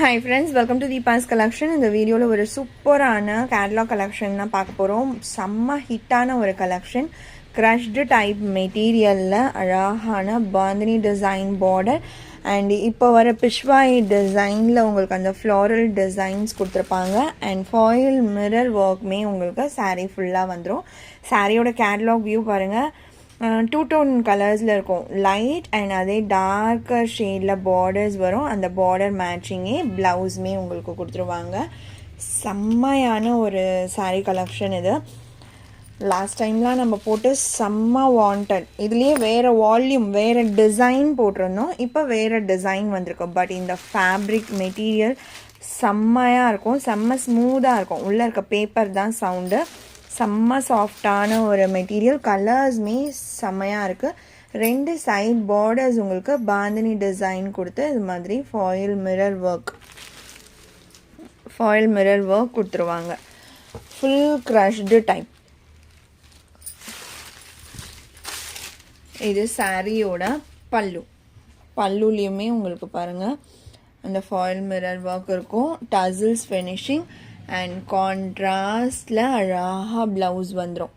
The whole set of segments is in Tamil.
Hi friends, welcome to Deepa's collection. இந்த வீடியோல ஒரு சூப்பரான கேட்டலாக் கலெக்ஷன் தான் பார்க்க போறோம். செம்ம ஹிட்டான ஒரு கலெக்ஷன். கிரஷ்டு டைப் மெட்டீரியல்ல அழகான பாந்தினி டிசைன் பார்டர் அண்ட் இப்போ வர பிஷ்வாய் டிசைனில் உங்களுக்கு அந்த ஃப்ளாரல் டிசைன்ஸ் கொடுத்துருப்பாங்க அண்ட் ஃபாயில் மிரர் ஒர்க்குமே உங்களுக்கு சாரீ ஃபுல்லாக வந்துடும். சாரியோட கேட்டலாக் வியூ பாருங்கள். டூ டோன் கலர்ஸில் இருக்கும். லைட் அண்ட் அதே டார்க்கர் ஷேடில் பார்டர்ஸ் வரும். அந்த பார்டர் மேட்சிங்கே ப்ளவுஸுமே உங்களுக்கு கொடுத்துருவாங்க. செம்மையான ஒரு சாரீ கலெக்ஷன் இது. லாஸ்ட் டைம்லாம் நம்ம போட்டு செம்ம வாண்டட். இதுலேயே வேறு வால்யூம் வேறு டிசைன் போட்டிருந்தோம். இப்போ வேறு டிசைன் வந்திருக்கு. பட் இந்த ஃபேப்ரிக் மெட்டீரியல் செம்மையாக இருக்கும். செம்ம ஸ்மூத்தாக இருக்கும். உள்ளே இருக்க பேப்பர் தான் சவுண்டு. செம்ம சாஃப்டான ஒரு மெட்டீரியல். கலர்ஸுமே செம்மையாக இருக்குது. ரெண்டு சைட் பார்டர்ஸ் உங்களுக்கு பாந்தினி டிசைன் கொடுத்து இது மாதிரி ஃபாயில் மிரர் ஒர்க் கொடுத்துருவாங்க. Full crushed type. இது சாரியோட பல்லுலேயுமே உங்களுக்கு பாருங்கள் அந்த ஃபாயில் மிரர் ஒர்க் இருக்கும். டசில்ஸ் ஃபினிஷிங் அண்ட் கான்ட்ராஸ்டில் அழகாக ப்ளவுஸ் வந்துடும்.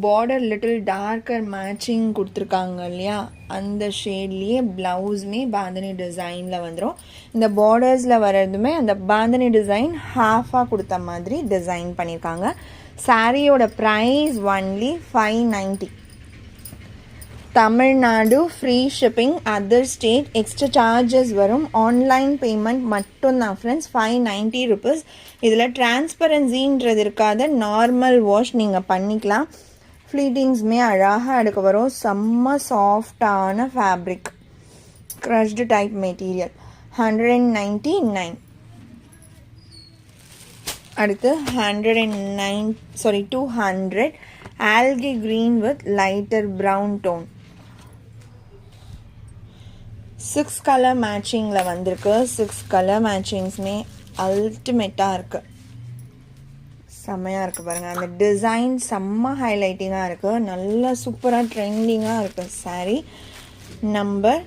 பார்டர் லிட்டில் டார்க்கர் மேட்சிங் கொடுத்துருக்காங்க இல்லையா, அந்த ஷேட்லேயே ப்ளவுஸுமே பாந்தினி டிசைனில் வந்துடும். இந்த பார்டர்ஸில் வர்றதுமே அந்த பாந்தினி டிசைன் ஹாஃபாக கொடுத்த மாதிரி டிசைன் பண்ணியிருக்காங்க. சாரியோட price only 590. Tamil Nadu free shipping, other state extra charges வரும். ஆன்லைன் பேமெண்ட் மட்டும்தான் ஃப்ரெண்ட்ஸ். 590 ருபீஸ். இதில் டிரான்ஸ்பரன்சின்றது இருக்காது. நார்மல் வாஷ் நீங்கள் பண்ணிக்கலாம். ஃப்ளீட்டிங்ஸுமே அழகாக எடுக்க வரும். செம்ம சாஃப்டான ஃபேப்ரிக் க்ரஷ்டு டைப் மெட்டீரியல். 199. அடுத்து 200 algae green with lighter brown tone. 6 colour மேட்சிங்கில் வந்திருக்கு. 6 கலர் மேட்சிங்ஸுமே அல்டிமேட்டாக இருக்குது. செம்மையாக இருக்குது பாருங்கள். அந்த டிசைன் செம்ம ஹைலைட்டிங்காக இருக்குது. நல்லா சூப்பராக ட்ரெண்டிங்காக இருக்குது சாரீ. Number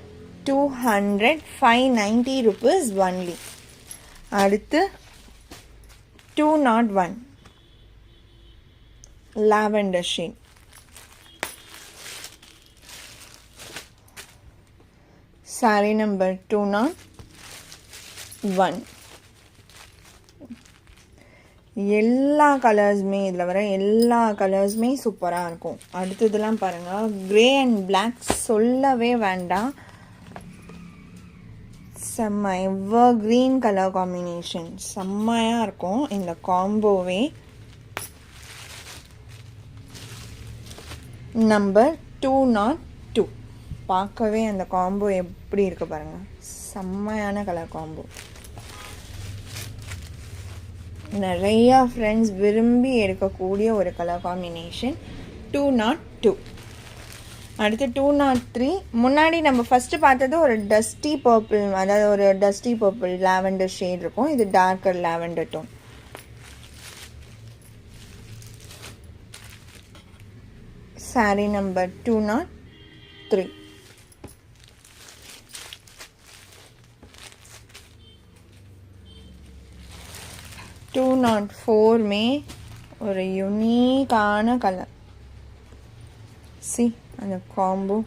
200, 590 rupees only. அடுத்து 201 lavender shade. Saree number 201. எல்லா கலர்ஸுமே இதில் வர எல்லா கலர்ஸுமே சூப்பராக இருக்கும். அடுத்ததெல்லாம் பாருங்கள். க்ரே அண்ட் பிளாக் சொல்லவே வேண்டாம். செம்ம எவர் க்ரீன் கலர் காம்பினேஷன் செம்மையாக இருக்கும் இந்த காம்போவே. நம்பர் 202. பார்க்கவே அந்த காம்போ எப்படி இருக்கு பாருங்கள். செம்மையான கலர் காம்போ. நிறையா ஃப்ரெண்ட்ஸ் விரும்பி எடுக்கக்கூடிய ஒரு கலர் காம்பினேஷன். 202. அடுத்து 203. முன்னாடி நம்ம ஃபஸ்ட்டு பார்த்தது ஒரு டஸ்டி பர்பிள், அதாவது ஒரு டஸ்டி பர்பிள் லாவெண்டர் ஷேட் இருக்கும். இது darker lavender tone. Saree number 203. में ஒரு யூனிக்கான கலர். சி அந்த காம்போ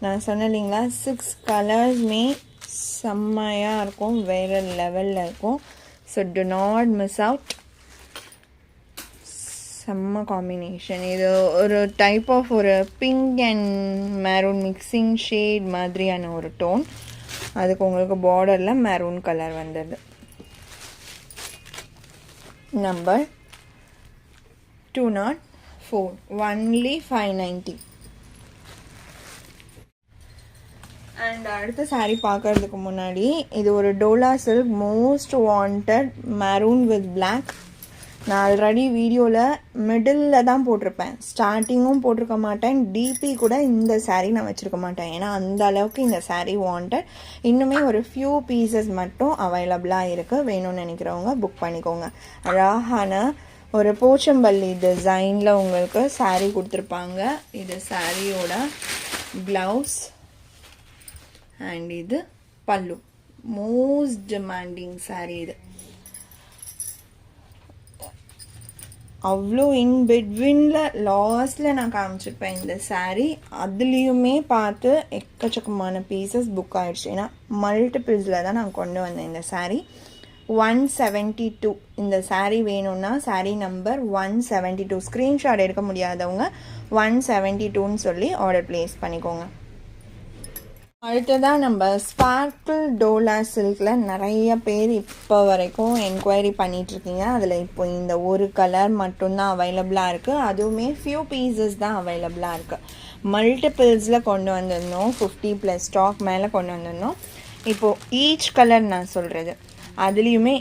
நான் சொன்னேன் இல்லைங்களா, 6 கலர்ஸுமே செம்மையாக இருக்கும். வேறு லெவலில் இருக்கும். So do not miss out. செம்ம காம்பினேஷன். இது ஒரு டைப் ஆஃப் ஒரு pink and maroon mixing shade மாதிரியான ஒரு டோன். அதுக்கு உங்களுக்கு பார்டரில் மெரூன் கலர் வந்தது. Number 204 only 590. அண்ட் அடுத்த சாரீ பார்க்கறதுக்கு முன்னாடி இது ஒரு Dola silk most wanted maroon with black. நான் ஆல்ரெடி வீடியோவில் மிடில் தான் போட்டிருப்பேன். ஸ்டார்டிங்கும் போட்டிருக்க மாட்டேன். டிபி கூட இந்த சாரீ நான் வச்சுருக்க மாட்டேன். ஏன்னா அந்த அளவுக்கு இந்த சாரீ வாண்டட். இன்னுமே ஒரு ஃபியூ பீசஸ் மட்டும் அவைலபிளாக இருக்குது. வேணும்னு நினைக்கிறவங்க புக் பண்ணிக்கோங்க. அழகான ஒரு போச்சம்பள்ளி டிசைனில் உங்களுக்கு சாரீ கொடுத்துருப்பாங்க. இது சாரியோட ப்ளவுஸ் அண்ட் இது பல்லு. மோஸ்ட் டிமாண்டிங் saree இது. அவ்வளோ இன் பிட்வீனில் லாஸ்ட்டில் நான் காமிச்சிருப்பேன் இந்த saree. அதுலேயுமே பார்த்து எக்கச்சக்கமான பீசஸ் புக் ஆகிடுச்சு. ஏன்னா மல்டிபிள்ஸில் தான் நான் கொண்டு வந்தேன் இந்த saree. 172 இந்த saree வேணும்னா saree நம்பர் 172. ஸ்க்ரீன்ஷாட் எடுக்க முடியாதவங்க 172ன்னு சொல்லி ஆர்டர் ப்ளேஸ் பண்ணிக்கோங்க. அடுத்ததாக நம்ம ஸ்பார்க்கிள் டோலா சில்கில் நிறைய பேர் இப்போ வரைக்கும் என்கொயரி பண்ணிகிட்ருக்கீங்க. அதில் இப்போ இந்த ஒரு கலர் மட்டும்தான் அவைலபிளாக இருக்குது. அதுவுமே ஃபியூ பீசஸ் தான் அவைலபிளாக இருக்குது. மல்டிபிள்ஸில் கொண்டு வந்திருந்தோம், 50+ ஸ்டாக் மேலே கொண்டு வந்திருந்தோம். இப்போது ஈச் கலர் நான் சொல்கிறது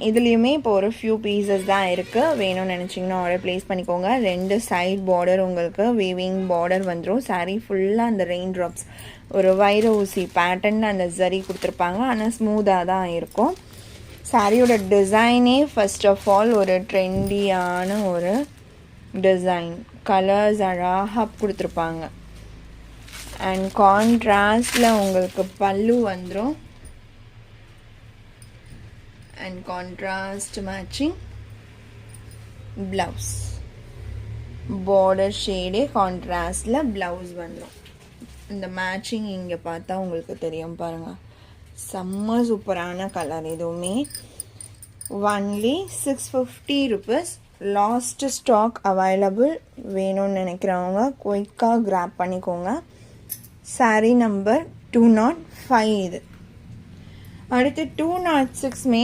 இதுலேயுமே இப்போ ஒரு ஃபியூ பீசஸ் தான் இருக்குது. வேணும்னு நினச்சிங்கன்னா ஆர்டர் ப்ளேஸ் பண்ணிக்கோங்க. 2 சைட் பார்டர் உங்களுக்கு வீவிங் பார்டர் வந்துடும். saree ஃபுல்லாக அந்த ரெயின் ட்ராப்ஸ் ஒரு வைர ஊசி பேட்டர்னில் அந்த ஜரி கொடுத்துருப்பாங்க. ஆனால் ஸ்மூத்தாக தான் இருக்கும். சாரியோட டிசைனே ஃபர்ஸ்ட் ஆஃப் ஆல் ஒரு ட்ரெண்டியான ஒரு டிசைன். கலர்ஸ் அழகாக கொடுத்துருப்பாங்க. அண்ட் கான்ட்ராஸ்டில் உங்களுக்கு பல்லு வந்துடும். And contrast matching blouse. Border ஷேடே கான்ட்ராஸ்டில் ப்ளவுஸ் வந்துடும். இந்த மேட்சிங் இங்கே பார்த்தா உங்களுக்கு தெரியும் பாருங்கள். செம்ம சூப்பரான கலர். இதுவுமே only 650 rupees. Last stock available. வேணும்னு நினைக்கிறவங்க குயிக்காக கிராப் பண்ணிக்கோங்க. saree நம்பர் 205 இது. அடுத்து 206மே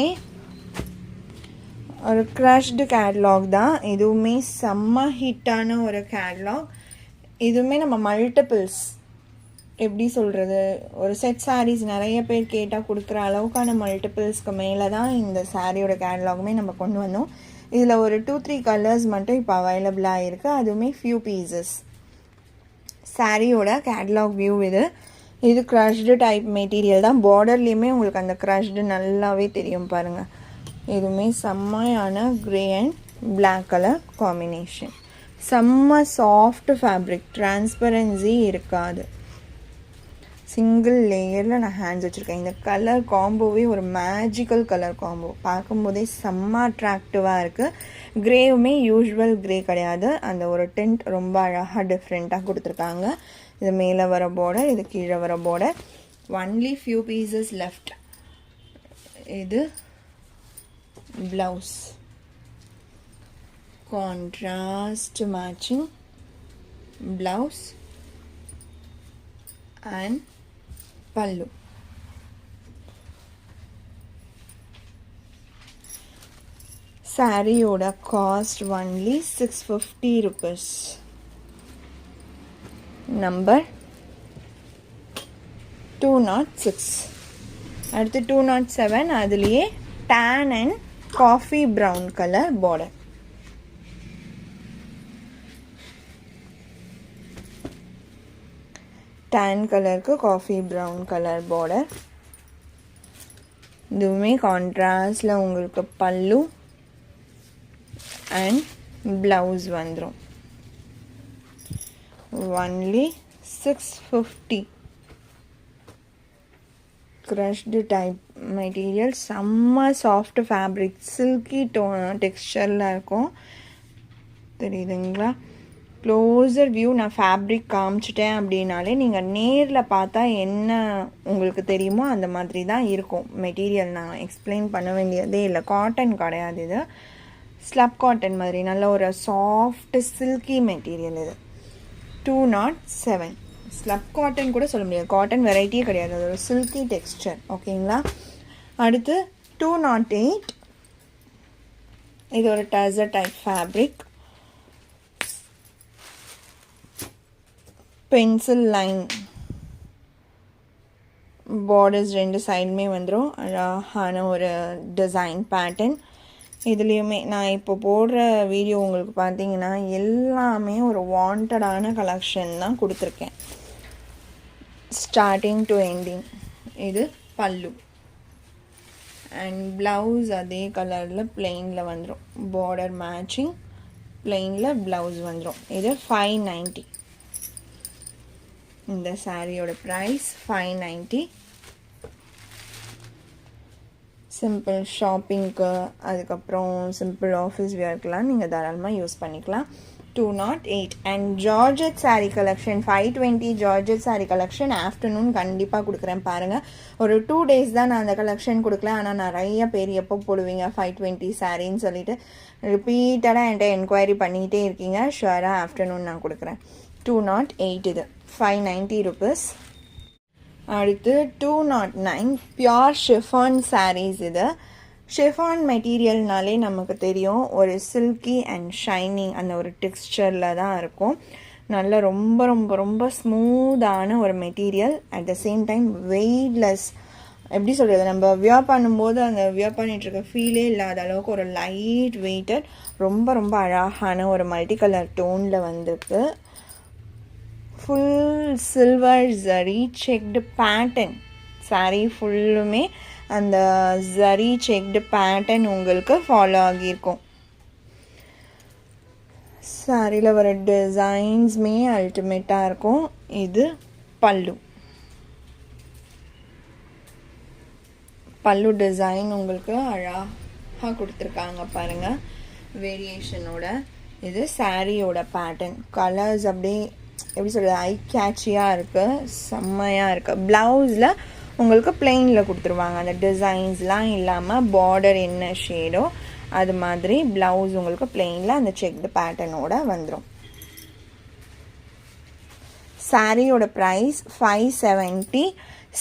ஒரு க்ரஷ்டு கேட்லாக் தான். இதுவுமே செம்ம ஹிட்டான ஒரு கேட்லாக். இதுவுமே நம்ம மல்டிபிள்ஸ் எப்படி சொல்கிறது, ஒரு செட் சாரீஸ் நிறைய பேர் கேட்டால் கொடுக்குற அளவுக்கான மல்டிபிள்ஸ்க்கு மேலே தான் இந்த சாரியோட கேட்லாகுமே நம்ம கொண்டு வந்தோம். இதில் ஒரு 2-3 கலர்ஸ் மட்டும் இப்போ அவைலபிளாக இருக்குது. அதுவுமே ஃபியூ பீசஸ். சாரியோட கேட்லாக் வியூ இது. இது க்ரஷ்டு டைப் மெட்டீரியல் தான். பார்டர்லேயுமே உங்களுக்கு அந்த க்ரஷ்டு நல்லாவே தெரியும் பாருங்கள். இதுவுமே செம்மையான grey and black colour combination. செம்ம சாஃப்ட் ஃபேப்ரிக், டிரான்ஸ்பரன்சி இருக்காது. சிங்கிள் லேயரில் நான் ஹேண்ட்ஸ் வச்சுருக்கேன். இந்த கலர் காம்போவே ஒரு மேஜிக்கல் கலர் காம்போ. பார்க்கும்போதே செம்ம அட்ராக்டிவாக இருக்குது. க்ரேவுமே யூஸ்வல் க்ரே கிடையாது. அந்த ஒரு டென்ட் ரொம்ப அழகாக டிஃப்ரெண்ட்டாக கொடுத்துருக்காங்க. இது மேலே வர பார்டர், இது கீழே வர border. Only few pieces left. இது blouse. Contrast matching blouse and pallu. சாரியோட காஸ்ட் ஒன்லி 650 rupees. நம்பர் 206. அடுத்து 207. அதுலேயே tan and coffee brown colour border. Tan கலருக்கு காஃபி ப்ரௌன் கலர் பார்டர். இதுவுமே கான்ட்ராஸ்டில் உங்களுக்கு பல்லு அண்ட் ப்ளவுஸ் வந்துடும். ஒன்லி 650. Crushed type material. செம்ம சாஃப்ட் ஃபேப்ரிக், சில்கி டெக்ஸ்சரில் இருக்கும். தெரியுதுங்களா? க்ளோஸர் வியூ நான் ஃபேப்ரிக் காமிச்சிட்டேன் அப்படின்னாலே நீங்கள் நேரில் பார்த்தா என்ன உங்களுக்கு தெரியுமோ அந்த மாதிரி தான் இருக்கும். மெட்டீரியல் நான் எக்ஸ்பிளைன் பண்ண வேண்டியதே இல்லை. காட்டன் கிடையாது இது. ஸ்லப் காட்டன் மாதிரி நல்ல ஒரு சாஃப்ட் சில்கி மெட்டீரியல் இது. 207. ஸ்லப் காட்டன் கூட சொல்ல முடியாது, காட்டன் வெரைட்டியே கிடையாது. அது ஒரு சில்கி டெக்ஸ்சர். ஓகேங்களா? அடுத்து 208. இது ஒரு tussar type fabric. Pencil line borders 2 சைடுமே வந்துடும். அழகான ஒரு டிசைன் பேட்டர்ன். இதுலேயுமே நான் இப்போ போடுற வீடியோ உங்களுக்கு பார்த்தீங்கன்னா எல்லாமே ஒரு வாண்டடான கலெக்ஷன் தான் கொடுத்துருக்கேன், ஸ்டார்டிங் டு எண்டிங். இது பல்லு அண்ட் ப்ளவுஸ் அதே கலரில் பிளெயினில் வந்துடும். பார்டர் மேட்சிங் பிளெயினில் ப்ளவுஸ் வந்துடும். இது 590. இந்த சாரியோட ப்ரைஸ் 590. சிம்பிள் ஷாப்பிங்க்கு, அதுக்கப்புறம் சிம்பிள் ஆஃபீஸ் வியர்க்கெலாம் நீங்கள் தாராளமாக யூஸ் பண்ணிக்கலாம். 208. And georgette sari collection 520 georgette sari collection afternoon கண்டிப்பாக கொடுக்குறேன் பாருங்கள். ஒரு 2 days தான் நான் அந்த கலெக்ஷன் கொடுக்கல. ஆனால் நிறைய பேர் எப்போ போடுவீங்க 520 சாரின்னு சொல்லிட்டு ரிப்பீட்டடாக என்கிட்ட என்கொயரி பண்ணிகிட்டே இருக்கீங்க. ஷுவராக ஆஃப்டர்நூன் நான் கொடுக்குறேன். 208 இது 590 rupees. அடுத்து 209 பியோர் ஷிஃபான் சாரீஸ். இது ஷிஃபான் மெட்டீரியல்னாலே நமக்கு தெரியும் ஒரு சில்கி அண்ட் ஷைனிங் அந்த ஒரு டெக்ஸ்சரில் தான் இருக்கும். நல்ல ரொம்ப ரொம்ப ரொம்ப ஸ்மூத்தான ஒரு material. At the same time weightless. எப்படி சொல்கிறது, நம்ம வியர் பண்ணும்போது அந்த வியர் பண்ணிகிட்ருக்க ஃபீலே இல்லாத அளவுக்கு ஒரு லைட் வெயிட்டட் ரொம்ப ரொம்ப அழகான ஒரு மல்டி கலர் டோனில் வந்திருக்கு. Full silver zari checked pattern sari ஃபுல்லுமே அந்த ஜரி செக்டு பேட்டர்ன் உங்களுக்கு ஃபாலோ ஆகியிருக்கும். சாரியில் வர டிசைன்ஸுமே அல்டிமேட்டாக இருக்கும். இது பல்லு. பல்லு டிசைன் உங்களுக்கு அழகாக கொடுத்துருக்காங்க பாருங்கள் வேரியேஷனோட. இது சாரியோட பேட்டர்ன். கலர்ஸ் அப்படியே எப்படி சொல்கிறது, ஐ கேட்சியாக இருக்குது, செம்மையாக இருக்குது. ப்ளவுஸில் உங்களுக்கு பிளெயினில் கொடுத்துருவாங்க. அந்த டிசைன்ஸ்லாம் இல்லாமல் பார்டர் என்ன ஷேடோ அது மாதிரி ப்ளவுஸ் உங்களுக்கு பிளெயினில் அந்த செக்டு பேட்டர்னோட வந்துடும். சாரியோட ப்ரைஸ் 570.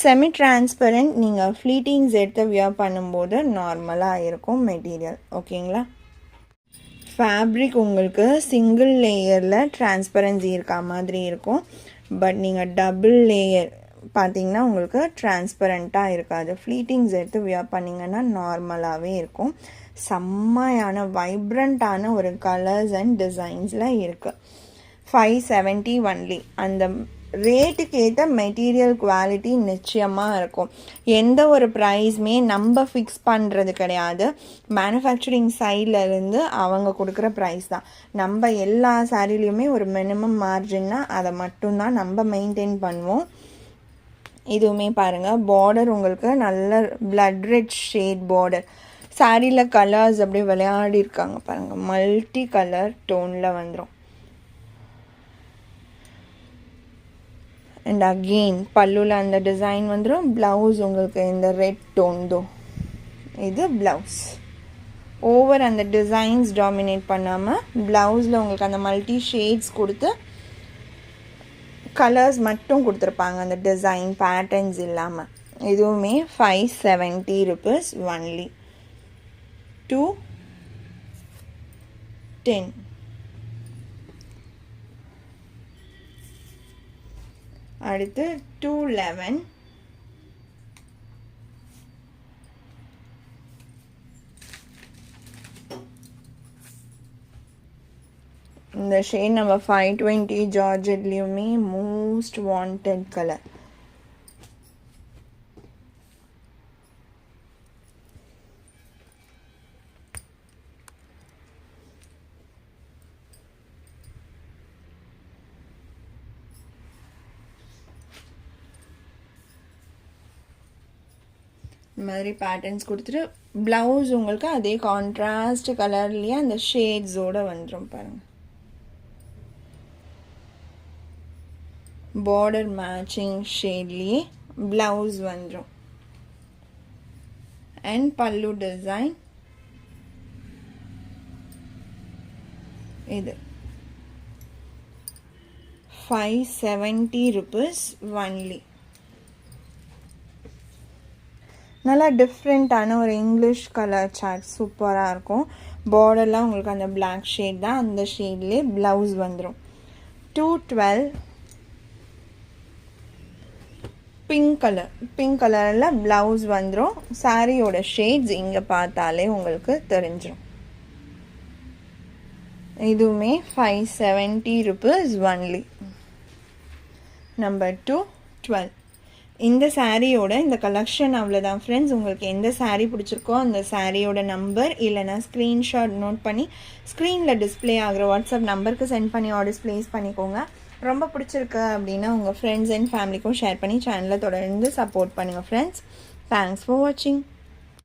Semi transparent. நீங்கள் ஃப்ளீட்டிங்ஸ் எடுத்து வியர் பண்ணும்போது நார்மலாக இருக்கும் மெட்டீரியல். ஓகேங்களா. ஃபேப்ரிக் உங்களுக்கு சிங்கிள் லேயரில் டிரான்ஸ்பரன்சி இருக்கா மாதிரி இருக்கும். பட் நீங்கள் டபுள் லேயர் பார்த்தீங்கன்னா உங்களுக்கு டிரான்ஸ்பரண்ட்டாக இருக்காது. ஃப்ளீட்டிங்ஸ் எடுத்து வியர் பண்ணிங்கன்னா நார்மலாகவே இருக்கும். செம்மையான வைப்ரண்ட்டான ஒரு கலர்ஸ் அண்ட் டிசைன்ஸில் இருக்குது. 570 ஒன்லி. அந்த ரேட்டுக்கு ஏற்ற மெட்டீரியல் குவாலிட்டி நிச்சயமாக இருக்கும். எந்த ஒரு ப்ரைஸுமே நம்ம ஃபிக்ஸ் பண்ணுறது கிடையாது. மேனுஃபேக்சரிங் சைட்லேருந்து அவங்க கொடுக்குற ப்ரைஸ் தான். நம்ம எல்லா சாரிலையுமே ஒரு மினிமம் மார்ஜின்னா அதை மட்டும்தான் நம்ம மெயின்டைன் பண்ணுவோம். இதுவுமே பாருங்கள் பார்டர் உங்களுக்கு நல்ல பிளட் ரெட் ஷேட் பார்டர். சாரியில் கலர்ஸ் அப்படியே விளையாடி இருக்காங்க பாருங்கள். மல்டி கலர் டோனில் வந்துடும். அண்ட் அகெயின் பல்லுவில் அந்த டிசைன் வந்துடும். ப்ளவுஸ் உங்களுக்கு இந்த ரெட் டோன் தோ இது ப்ளவுஸ். ஓவர் அந்த டிசைன்ஸ் டாமினேட் பண்ணாமல் ப்ளவுஸில் உங்களுக்கு அந்த மல்டி ஷேட்ஸ் கொடுத்து கலர்ஸ் மட்டும் கொடுத்துருப்பாங்க, அந்த டிசைன் பேட்டர்ன்ஸ் இல்லாமல். இதுவுமே 570 rupees ஒன்லி. 210. அடுத்து 211. இந்த ஷேட் நம்ம 520 ஜார்ஜெட்லேயுமே மோஸ்ட் வாண்டட் கலர். இந்த மாதிரி பேட்டர்ன்ஸ் கொடுத்துட்டு ப்ளவுஸ் உங்களுக்கு அதே கான்ட்ராஸ்ட் கலர்லேயே அந்த ஷேட்ஸோடு வந்துடும் பாருங்கள். பார்டர் மேட்சிங் ஷேட்லேயே ப்ளவுஸ் வந்துடும். அண்ட் பல்லு டிசைன் இது 570 rupees ஒன்லி. நல்லா டிஃப்ரெண்ட்டான ஒரு இங்கிலீஷ் கலர் சார்ட் சூப்பராக இருக்கும். பார்டர்லாம் உங்களுக்கு அந்த பிளாக் ஷேட் தான், அந்த ஷேட்லேயே ப்ளவுஸ் வந்துடும். 212. பிங்க் கலரில் ப்ளவுஸ் வந்துடும். சாரியோட ஷேட்ஸ் இங்கே பார்த்தாலே உங்களுக்கு தெரிஞ்சிடும். இதுவுமே 570 rupees ஒன்லி. நம்பர் 212. இந்த சாரியோட இந்த கலெக்ஷன் அவ்வளோதான் ஃப்ரெண்ட்ஸ். உங்களுக்கு எந்த சாரீ பிடிச்சிருக்கோ அந்த சாரியோட நம்பர் இல்லைனா ஸ்க்ரீன்ஷாட் நோட் பண்ணி ஸ்க்ரீனில் டிஸ்பிளே ஆகிற வாட்ஸ்அப் நம்பருக்கு சென்ட் பண்ணி ஆர்டர்ஸ் ப்ளேஸ் பண்ணிக்கோங்க. ரொம்ப பிடிச்சிருக்கு அப்படின்னா உங்கள் ஃப்ரெண்ட்ஸ் அண்ட் ஃபேமிலிக்கும் ஷேர் பண்ணி சேனலை தொடர்ந்து சப்போர்ட் பண்ணுங்கள் ஃப்ரெண்ட்ஸ். தேங்க்ஸ் ஃபார் வாட்சிங்.